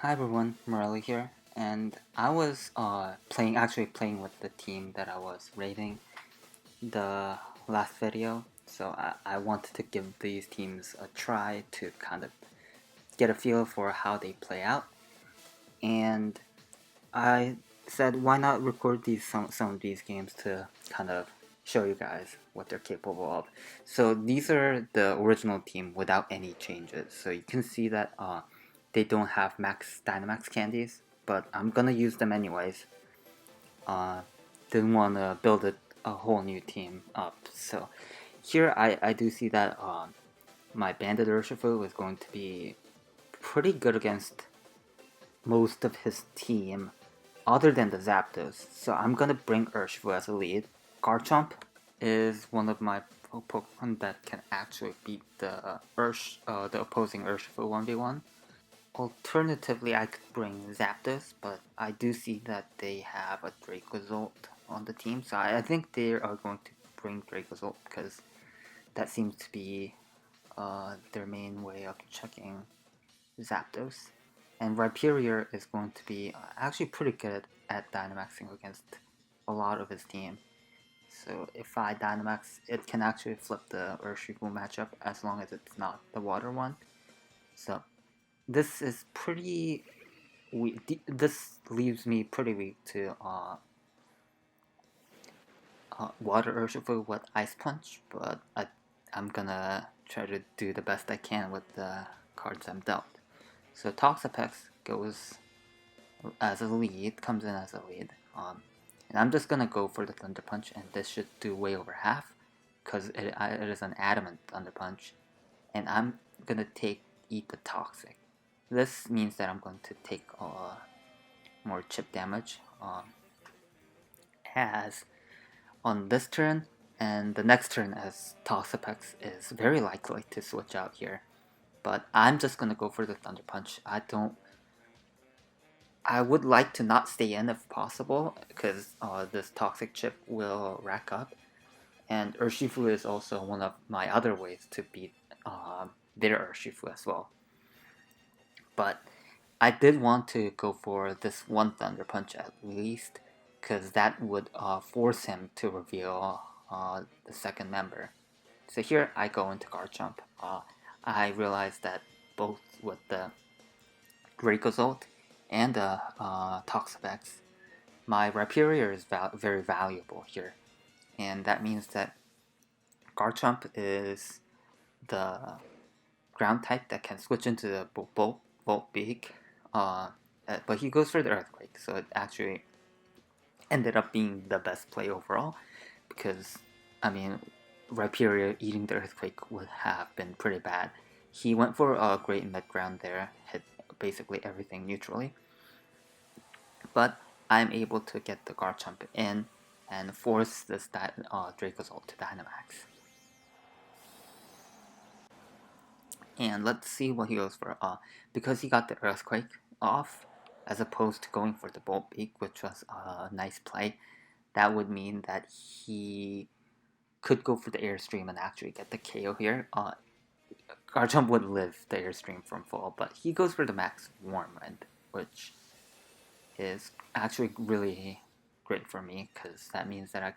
Hi everyone, Morelli here, and I was actually playing with the team that I was rating the last video, so I wanted to give these teams a try to kind of get a feel for how they play out, and I said why not record some of these games to kind of show you guys what they're capable of. So these are the original team without any changes, so you can see that they don't have max Dynamax candies, but I'm gonna use them anyways. Didn't want to build a whole new team up. So here I do see that my Banded Urshifu is going to be pretty good against most of his team, other than the Zapdos. So I'm gonna bring Urshifu as a lead. Garchomp is one of my Pokemon that can actually beat the the opposing Urshifu 1v1. Alternatively, I could bring Zapdos, but I do see that they have a Dracozolt on the team, so I think they are going to bring Dracozolt because that seems to be their main way of checking Zapdos. And Rhyperior is going to be actually pretty good at Dynamaxing against a lot of his team. So if I Dynamax, it can actually flip the Urshifu matchup as long as it's not the water one. So this is pretty weak. This leaves me pretty weak to Water Urshifu with Ice Punch, but I'm gonna try to do the best I can with the cards I'm dealt. So Toxapex goes as a lead, comes in as a lead, and I'm just gonna go for the Thunder Punch, and this should do way over half, because it is an Adamant Thunder Punch, and I'm gonna eat the Toxic. This means that I'm going to take more chip damage as on this turn, and the next turn as Toxapex is very likely to switch out here. But I'm just gonna go for the Thunder Punch. I would like to not stay in if possible, because this Toxic chip will rack up. And Urshifu is also one of my other ways to beat their Urshifu as well. But I did want to go for this one Thunder Punch at least, because that would force him to reveal the second member. So here I go into Garchomp. I realized that both with the Dracozolt and the Toxapex, my Rhyperior is very valuable here. And that means that Garchomp is the ground type that can switch into the Volt Beak, but he goes for the Earthquake, so it actually ended up being the best play overall, because, I mean, Rhyperior eating the Earthquake would have been pretty bad. He went for a great mid-ground there, hit basically everything neutrally, but I'm able to get the Garchomp in and force this Dracozolt to Dynamax. And let's see what he goes for. Because he got the Earthquake off, as opposed to going for the Bolt Beak, which was a nice play, that would mean that he could go for the Airstream and actually get the KO here. Garchomp would live the Airstream from fall, but he goes for the Max Warm Wind, which is actually really great for me, because that means that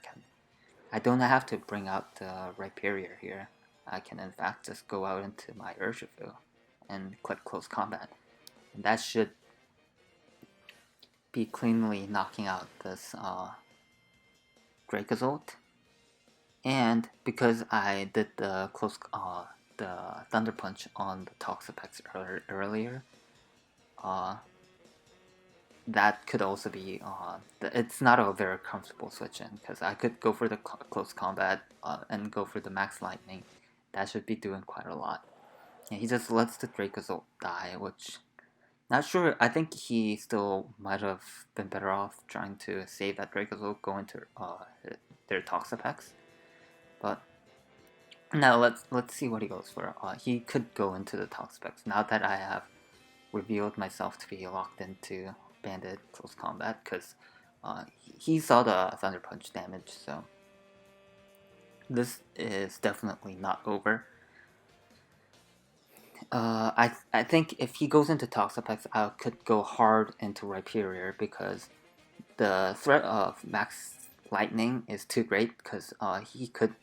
I don't have to bring out the Rhyperior here. I can in fact just go out into my Urshifu and click Close Combat. And that should be cleanly knocking out this Dracozolt. And because I did the Thunder Punch on the Toxapex earlier, that could also be it's not a very comfortable switch in, because I could go for the Close Combat and go for the Max Lightning. That should be doing quite a lot. And he just lets the Dracozolt die, which, not sure, I think he still might have been better off trying to save that Dracozolt, go into their Toxapex. But now let's see what he goes for. He could go into the Toxapex, now that I have revealed myself to be locked into Banded Close Combat, because he saw the Thunder Punch damage, so this is definitely not over. I think if he goes into Toxapex, I could go hard into Rhyperior because the threat of Max Lightning is too great because he could,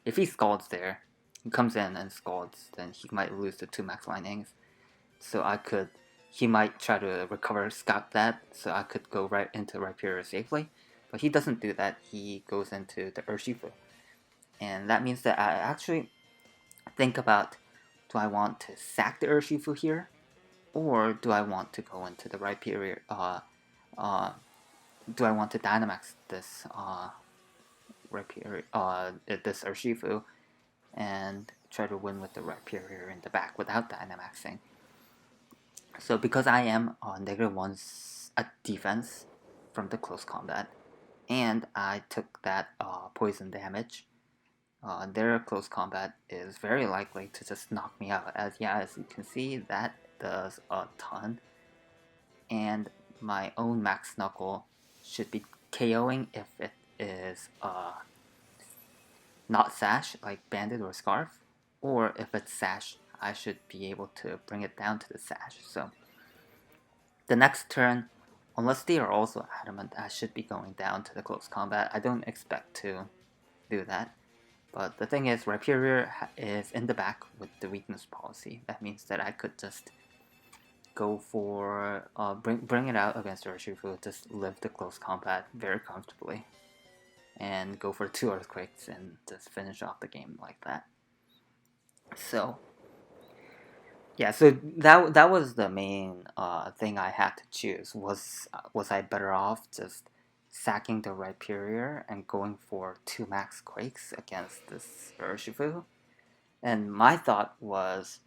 if he Scalds there, he comes in and Scalds, then he might lose the 2 Max Lightnings. So he might try to recover Scout that, so I could go right into Rhyperior safely. But he doesn't do that, he goes into the Urshifu. And that means that I actually think about, do I want to sack the Urshifu here? Or do I want to go into the Rhyperior, do I want to Dynamax this this Urshifu and try to win with the Rhyperior in the back without Dynamaxing? So because I am on -1 at defense from the close combat, and I took that poison damage, their close combat is very likely to just knock me out. As you can see, that does a ton. And my own Max Knuckle should be KOing if it is not Sash, like Bandit or Scarf, or if it's Sash, I should be able to bring it down to the Sash. So the next turn, unless they are also adamant, I should be going down to the close combat. I don't expect to do that. But the thing is, Rhyperior is in the back with the weakness policy. That means that I could just go for bring it out against Urshifu, just live the close combat very comfortably, and go for 2 Earthquakes and just finish off the game like that. So yeah, so that was the main thing I had to choose. Was I better off just sacking the Rhyperior and going for 2 Max Quakes against this Urshifu? And my thought was,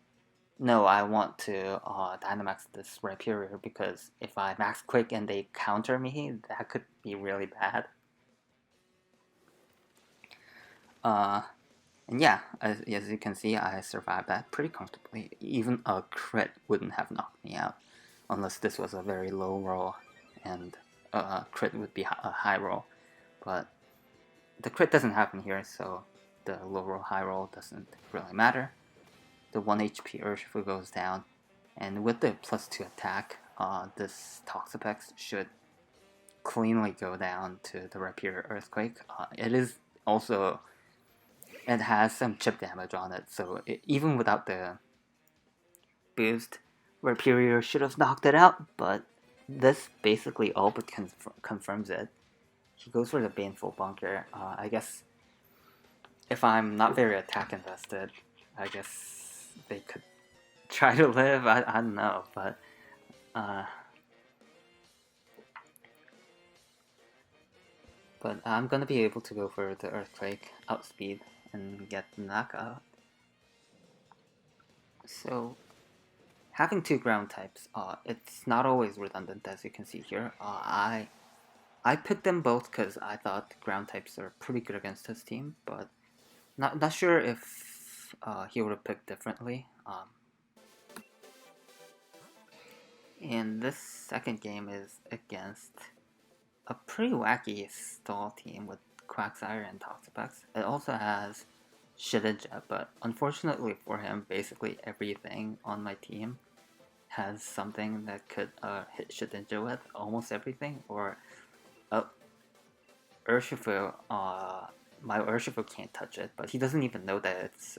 no, I want to Dynamax this Rhyperior because if I Max Quake and they counter me, that could be really bad. And yeah, as you can see, I survived that pretty comfortably. Even a crit wouldn't have knocked me out, unless this was a very low roll, and a crit would be a high roll. But the crit doesn't happen here, so the low roll, high roll doesn't really matter. The 1 HP Urshifu goes down, and with the +2 attack, this Toxapex should cleanly go down to the Rhyperior Earthquake. It has some chip damage on it, so even without the boost, Rhyperior should have knocked it out, but this basically all but confirms it. He goes for the Baneful Bunker. I guess if I'm not very attack invested, I guess they could try to live. I don't know, but I'm gonna be able to go for the Earthquake, outspeed, and get the knockout. So having 2 ground types, it's not always redundant, as you can see here. I picked them both because I thought ground types are pretty good against his team, but not sure if he would have picked differently. And this second game is against a pretty wacky stall team with Quagsire and Toxapex. It also has Shedinja, but unfortunately for him, basically everything on my team has something that could hit Shedinja with, almost everything, or Urshifu, my Urshifu can't touch it, but he doesn't even know that it's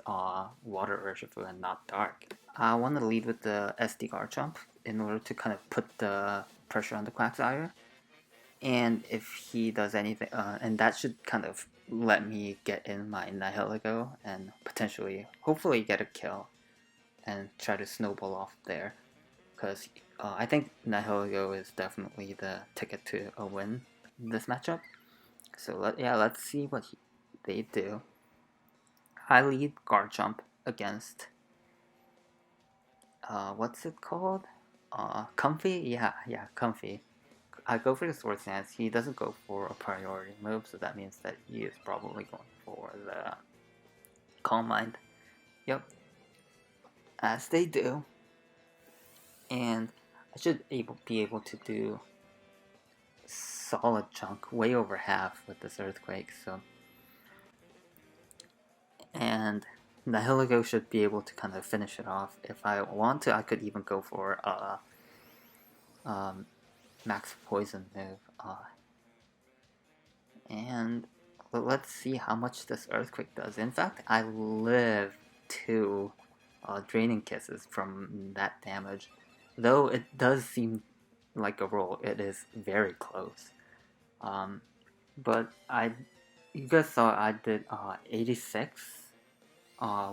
water Urshifu and not dark. I want to lead with the SD Garchomp in order to kind of put the pressure on the Quagsire. And if he does anything, and that should kind of let me get in my Nihilego and potentially, hopefully get a kill and try to snowball off there. Because I think Nihilego is definitely the ticket to a win in this matchup. So let's see what they do. I lead Garchomp against, what's it called? Comfy? Yeah, Comfy. I go for the Sword Stance. He doesn't go for a priority move, so that means that he is probably going for the Calm Mind. Yep. As they do. And I should be able to do solid chunk, way over half with this Earthquake, so. And Nihilego should be able to kind of finish it off. If I want to, I could even go for max poison move. And let's see how much this Earthquake does. In fact, I live 2 Draining Kisses from that damage. Though it does seem like a roll, it is very close. But you guys saw I did 86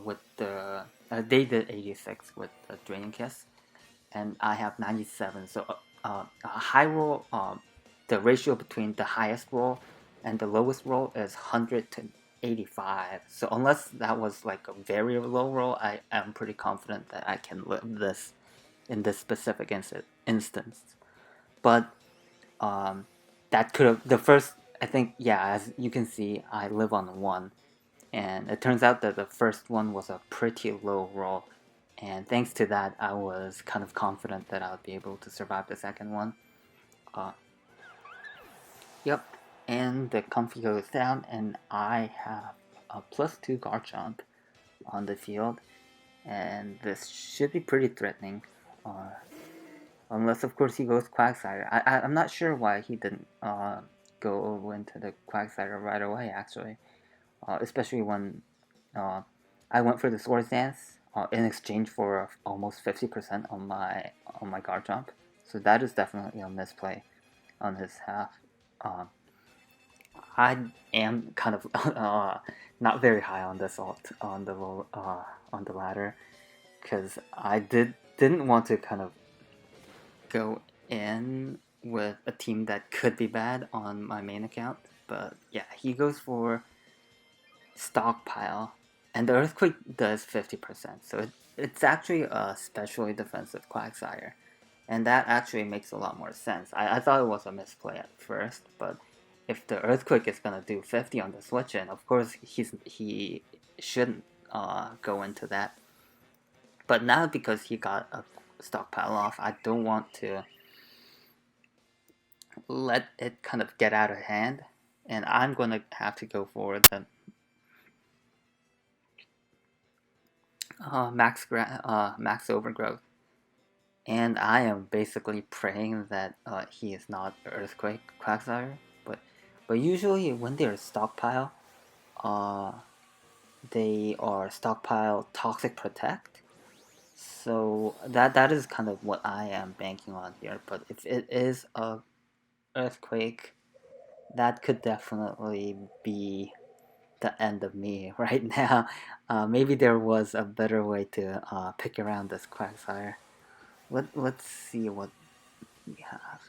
with the... they did 86 with the Draining Kiss, and I have 97. So a high roll, the ratio between the highest roll and the lowest roll is 100 to 85. So unless that was like a very low roll, I am pretty confident that I can live this in this specific instance. But that could have the first. I think, yeah, as you can see, I live on 1, and it turns out that the first one was a pretty low roll. And thanks to that, I was kind of confident that I would be able to survive the second one. Yep, and the Comfy goes down, and I have a +2 Garchomp on the field, and this should be pretty threatening. Unless, of course, he goes Quagsire. I'm not sure why he didn't go into the Quagsire right away, actually. Especially when I went for the Swords Dance in exchange for almost 50% on my Garchomp. So that is definitely a misplay on his half. I am kind of not very high on this ult on the ladder, because I didn't want to kind of go in with a team that could be bad on my main account. But yeah, he goes for Stockpile, and the Earthquake does 50%, so it's actually a specially defensive Quagsire, and that actually makes a lot more sense. I thought it was a misplay at first, but if the Earthquake is gonna do 50 on the switch in, of course he shouldn't go into that. But now, because he got a Stockpile off, I don't want to let it kind of get out of hand, and I'm gonna have to go for the max Overgrowth. And I am basically praying that he is not Earthquake Quagsire, but usually when they're Stockpile, they are Stockpile Toxic Protect. So that is kind of what I am banking on here. But if it is a Earthquake, that could definitely be the end of me right now. Maybe there was a better way to pick around this Quagsire. Let's see what we have.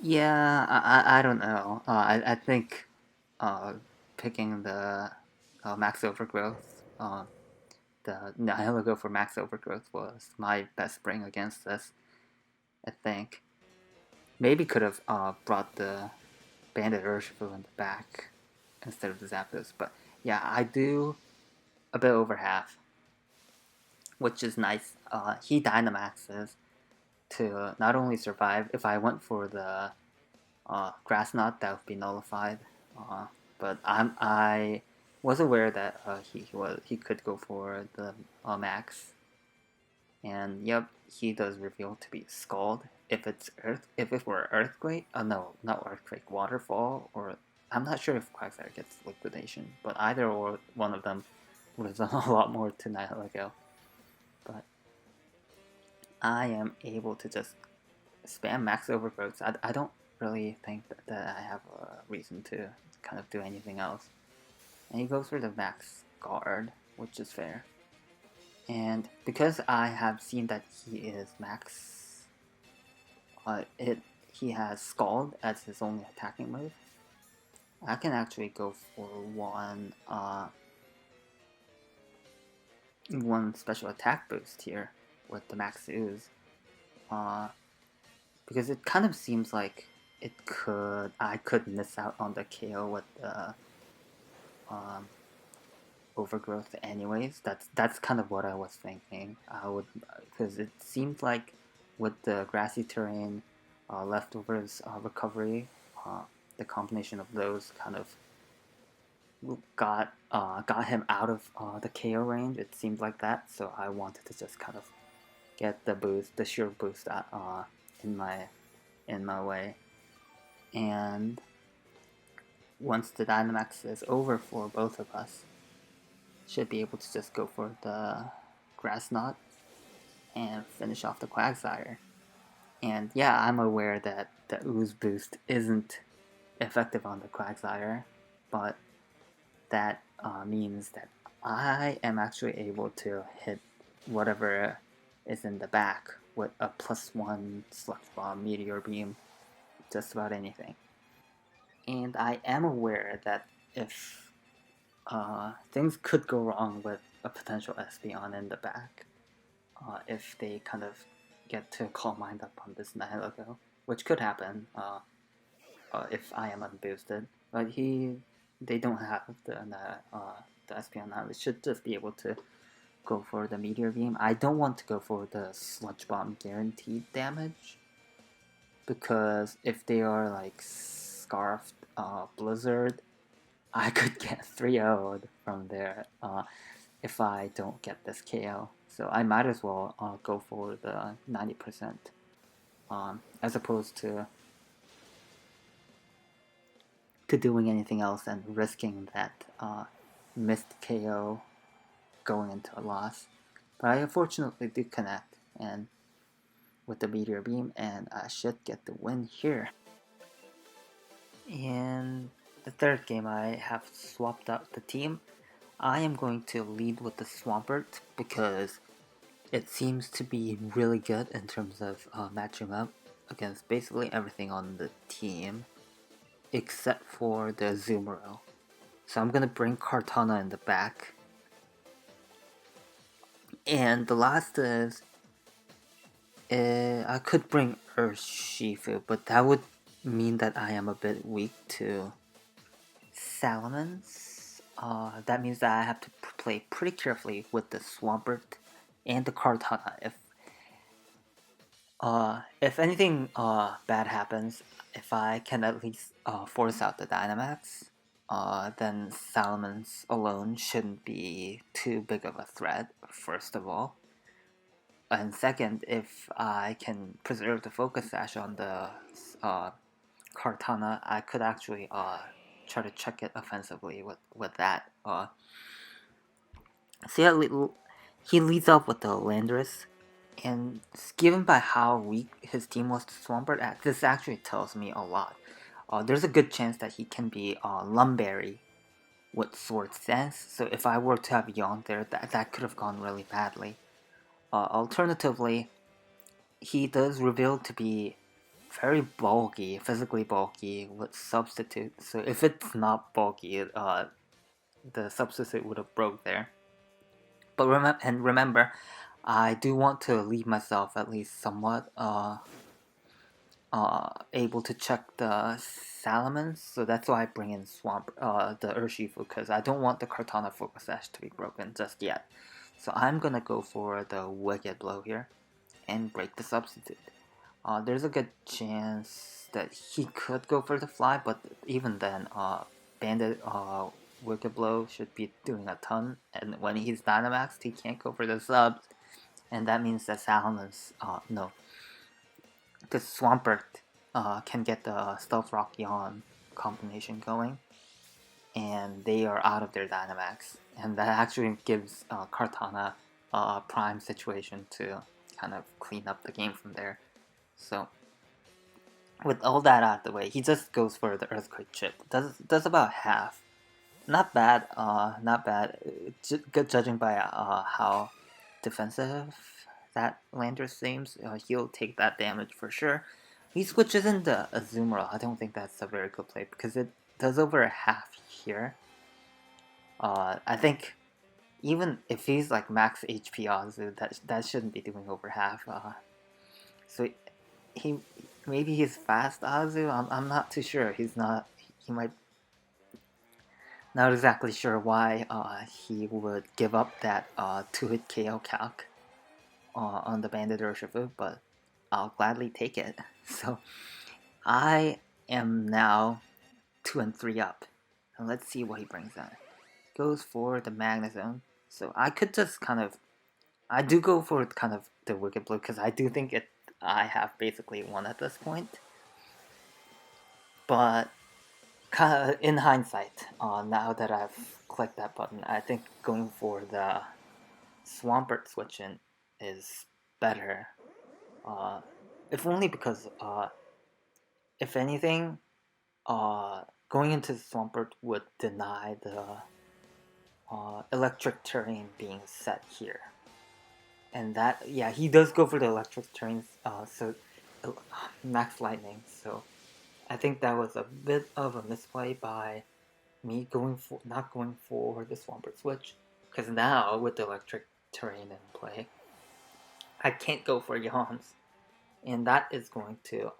Yeah, I don't know. I think picking the max overgrowth, the Nihilego for max overgrowth was my best bring against this. I think maybe could have brought the Bandit Urshifu in the back instead of the Zapdos, but yeah, I do a bit over half, which is nice. He Dynamaxes to not only survive. If I went for the Grass Knot, that would be nullified. But I was aware that he could go for the max, and yep, he does reveal to be Scald. If it were Earthquake, no, not Earthquake, Waterfall, or I'm not sure if Quagsire gets Liquidation, but either or one of them would have done a lot more to Nihilego. But I am able to just spam max overgrowths. I don't really think that I have a reason to kind of do anything else. And he goes for the max guard, which is fair. And because I have seen that he is max, he has Scald as his only attacking move, I can actually go for one special attack boost here with the max ooze. Because it kind of seems like I could miss out on the KO with the overgrowth anyways. That's kind of what I was thinking. Because it seemed like with the grassy terrain, leftovers recovery, the combination of those kind of got him out of the KO range. It seemed like that, so I wanted to just kind of get the boost, the sheer boost in my way. And once the Dynamax is over for both of us, should be able to just go for the Grass Knot and finish off the Quagsire. And yeah, I'm aware that the Ooze boost isn't effective on the Quagsire, but that means that I am actually able to hit whatever is in the back with a +1 Sludge Bomb, Meteor Beam, just about anything. And I am aware that if things could go wrong with a potential Espeon in the back, if they kind of get to Calm Mind up on this Nihilego, which could happen if I am unboosted. But they don't have the Espeon now. They should just be able to go for the Meteor Beam. I don't want to go for the Sludge Bomb guaranteed damage, because if they are like Scarfed Blizzard, I could get 3-0'd from there if I don't get this KO. So I might as well go for the 90%, as opposed to doing anything else and risking that missed KO going into a loss. But I unfortunately do connect and with the Meteor Beam, and I should get the win here. In the third game, I have swapped out the team. I am going to lead with the Swampert because it seems to be really good in terms of matching up against basically everything on the team except for the Azumarill. So I'm gonna bring Kartana in the back. And the last is I could bring Urshifu, but that would mean that I am a bit weak to Salamence. That means that I have to play pretty carefully with the Swampert and the Kartana. If anything bad happens, if I can at least force out the Dynamax, then Salamence alone shouldn't be too big of a threat, first of all. And second, if I can preserve the Focus Sash on the Kartana, I could actually try to check it offensively with that. So yeah, he leads off with the Landorus, and given by how weak his team was to Swampert, this actually tells me a lot. There's a good chance that he can be Lumberry with Sword Stance, so if I were to have Yawn there, that could have gone really badly. Alternatively, he does reveal to be very bulky, physically bulky with Substitute, so if it's not bulky, the Substitute would have broke there. But remember, I do want to leave myself at least somewhat able to check the Salamence, so that's why I bring in the Urshifu, because I don't want the Kartana Focus Sash to be broken just yet. So I'm gonna go for the Wicked Blow here and break the Substitute. There's a good chance that he could go for the Fly, but even then, Bandit Wicked Blow should be doing a ton, and when he's Dynamaxed, he can't go for the subs, and that means that Salamence, the Swampert can get the Stealth Rock Yawn combination going, and they are out of their Dynamax, and that actually gives Kartana a prime situation to kind of clean up the game from there. So with all that out of the way, he just goes for the Earthquake Chip. Does about half. Not bad. Not bad. Good judging by how defensive that Landorus seems. He'll take that damage for sure. He switches into Azumarill. I don't think that's a very good play because it does over a half here. I think even if he's like max HP Azu, that shouldn't be doing over half. So maybe he's fast Azu. I'm not too sure. He might not exactly sure why he would give up that 2-hit KO calc on the Bandit Urshifu, but I'll gladly take it. So I am now 2-3 up And let's see what he brings out. Goes for the Magnezone. So I could just I do go for kind of the Wicked Blow because I do think I have basically won at this point. But kind of in hindsight, now that I've clicked that button, I think going for the Swampert switch in is better. If only because, if anything, going into Swampert would deny the electric terrain being set here. And that, yeah, he does go for the electric terrain, so Max Lightning, so I think that was a bit of a misplay by me not going for the Swampert switch, because now with the electric terrain in play, I can't go for Yawns, and that is going to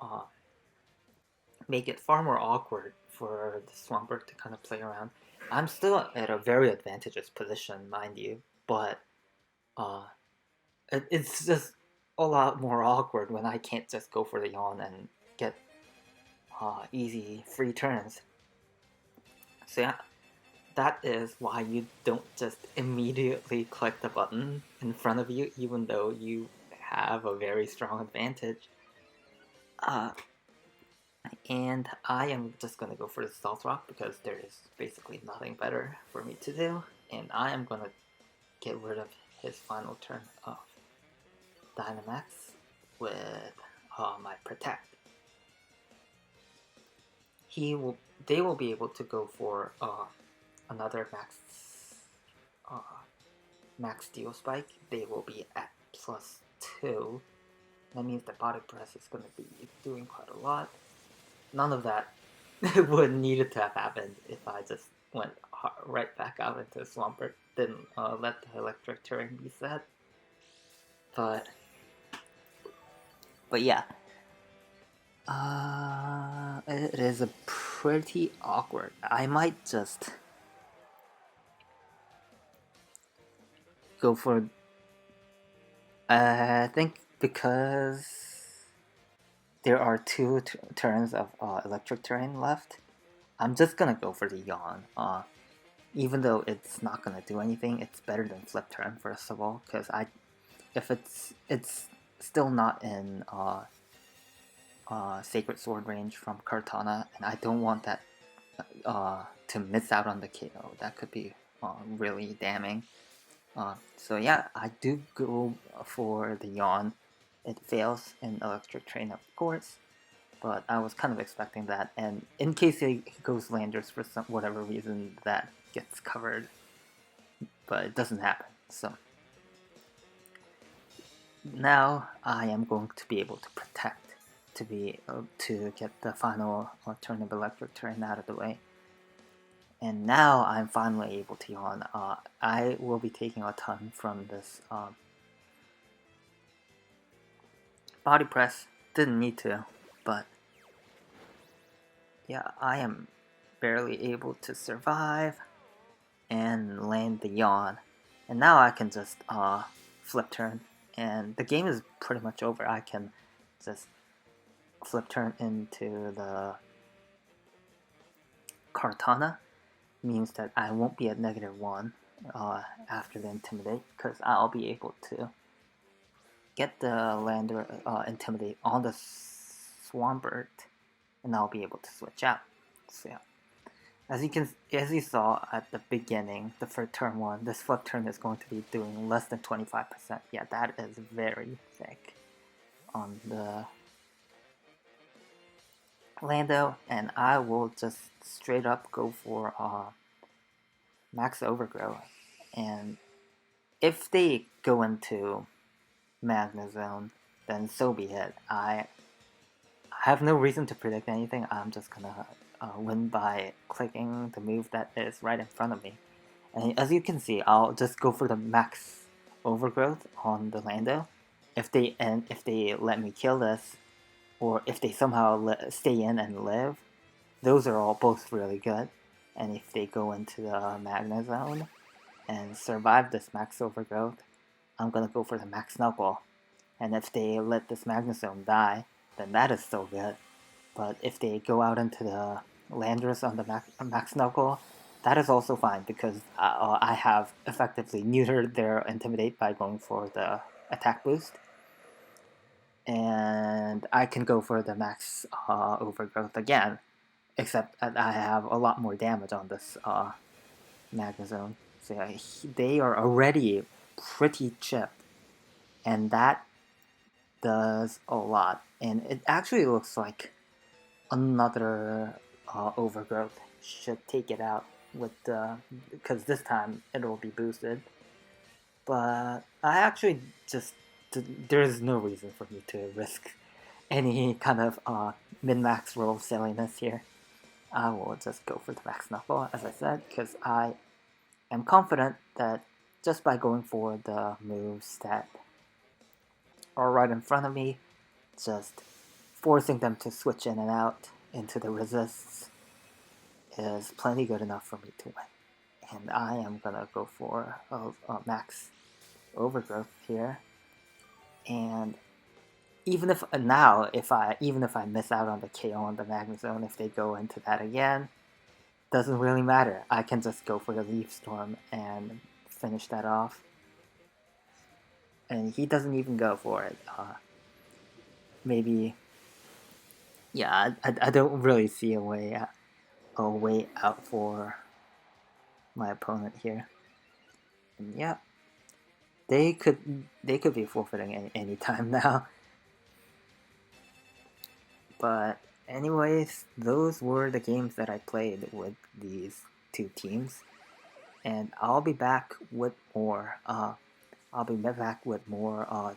make it far more awkward for the Swampert to kind of play around. I'm still at a very advantageous position, mind you, but it's just a lot more awkward when I can't just go for the Yawn and get easy free turns. So yeah, that is why you don't just immediately click the button in front of you, even though you have a very strong advantage. And I am just going to go for the Stealth Rock because there is basically nothing better for me to do. And I am going to get rid of his final turn of Dynamax with my Protect. They will be able to go for another Max Steel Spike. They will be at +2. That means the Body Press is going to be doing quite a lot. None of that would needed to have happened if I just went right back out into Swampert. Didn't let the electric terrain be set. But yeah. It is a pretty awkward. I might just go for. I think because there are two turns of electric terrain left, I'm just gonna go for the Yawn. Even though it's not gonna do anything, it's better than Flip Turn first of all, because if it's still not in Sacred Sword range from Kartana, and I don't want that to miss out on the KO. That could be really damning. So yeah, I do go for the Yawn. It fails in Electric Train, of course, but I was kind of expecting that, and in case he goes Landers for whatever reason, that gets covered, but it doesn't happen, so now I am going to be able to Protect to get the final turn of Electric Terrain out of the way. And now I'm finally able to Yawn. I will be taking a ton from this Body Press. Didn't need to, but yeah, I am barely able to survive and land the Yawn. And now I can just Flip Turn, and the game is pretty much over. I can just Flip Turn into the Kartana, means that I won't be at -1 after the Intimidate, because I'll be able to get the Lander Intimidate on the Swampert, and I'll be able to switch out. So yeah, as you saw at the beginning, the first turn 1, this Flip Turn is going to be doing less than 25%. Yeah, that is very thick on the Lando, and I will just straight up go for Max Overgrowth. And if they go into Magnezone, then so be it. I have no reason to predict anything. I'm just gonna win by clicking the move that is right in front of me. And as you can see, I'll just go for the Max Overgrowth on the Lando. If they let me kill this, or if they somehow stay in and live, those are all both really good. And if they go into the Magnezone and survive this Max Overgrowth, I'm gonna go for the Max Knuckle. And if they let this Magnezone die, then that is still good. But if they go out into the Landorus on the Max Knuckle, that is also fine because I have effectively neutered their Intimidate by going for the attack boost. And I can go for the Max Overgrowth again, except that I have a lot more damage on this Magnezone. So yeah, they are already pretty chipped, and that does a lot. And it actually looks like another Overgrowth should take it out with the, because this time it will be boosted. But I actually just, there's no reason for me to risk any kind of min-max roll silliness here. I will just go for the Max Knuckle, as I said, because I am confident that just by going for the moves that are right in front of me, just forcing them to switch in and out into the resists is plenty good enough for me to win. And I am gonna go for a Max Overgrowth here. And even if even if I miss out on the KO on the Magnezone, if they go into that again, doesn't really matter. I can just go for the Leaf Storm and finish that off. And he doesn't even go for it. Maybe, yeah, I don't really see a way out for my opponent here. And yeah, they could be forfeiting any time now. But anyways, those were the games that I played with these two teams, and I'll be back with more.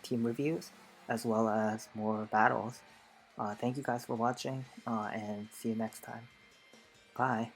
Team reviews as well as more battles. Thank you guys for watching, and see you next time. Bye.